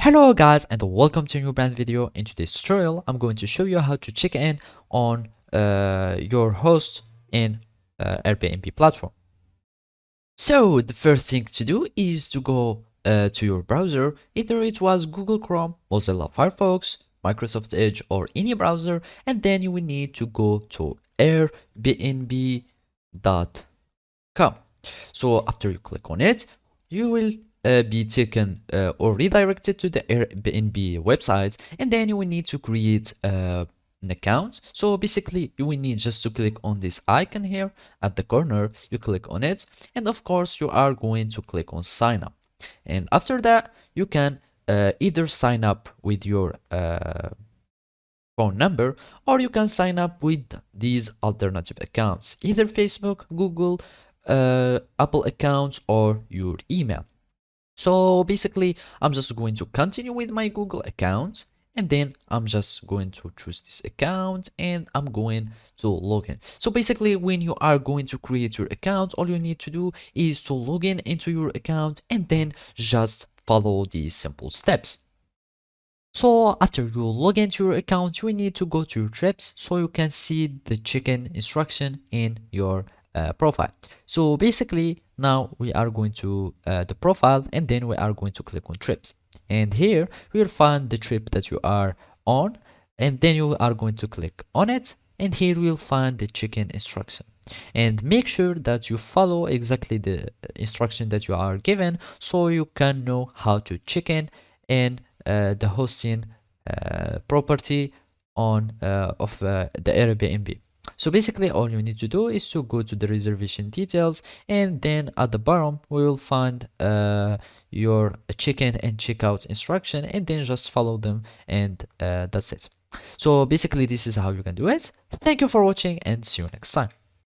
Hello guys and welcome to a new brand video. In today's tutorial I'm going to show you how to check in on your host in Airbnb platform. So the first thing to do is to go to your browser, either it was Google Chrome, Mozilla Firefox, Microsoft Edge or any browser, and then you will need to go to airbnb.com. So after you click on it, you will be taken or redirected to the Airbnb website, and then you will need to create an account. So basically you will need just to click on this icon here at the corner. You click on it, and of course you are going to click on sign up, and after that you can either sign up with your phone number, or you can sign up with these alternative accounts, either Facebook, Google, Apple accounts, or your email. So basically I'm just going to continue with my Google account, and then I'm just going to choose this account and I'm going to log in. So basically when you are going to create your account, all you need to do is to log in into your account and then just follow these simple steps. So after you log into your account, you need to go to your trips so you can see the check-in instruction in your profile. So basically now we are going to the profile, and then we are going to click on trips, and here we will find the trip that you are on, and then you are going to click on it, and here we'll find the check-in instruction, and make sure that you follow exactly the instruction that you are given so you can know how to check in and the hosting property on the Airbnb. So basically all you need to do is to go to the reservation details, and then at the bottom we will find your check-in and check-out instruction, and then just follow them, and that's it. So basically this is how you can do it. Thank you for watching and see you next time.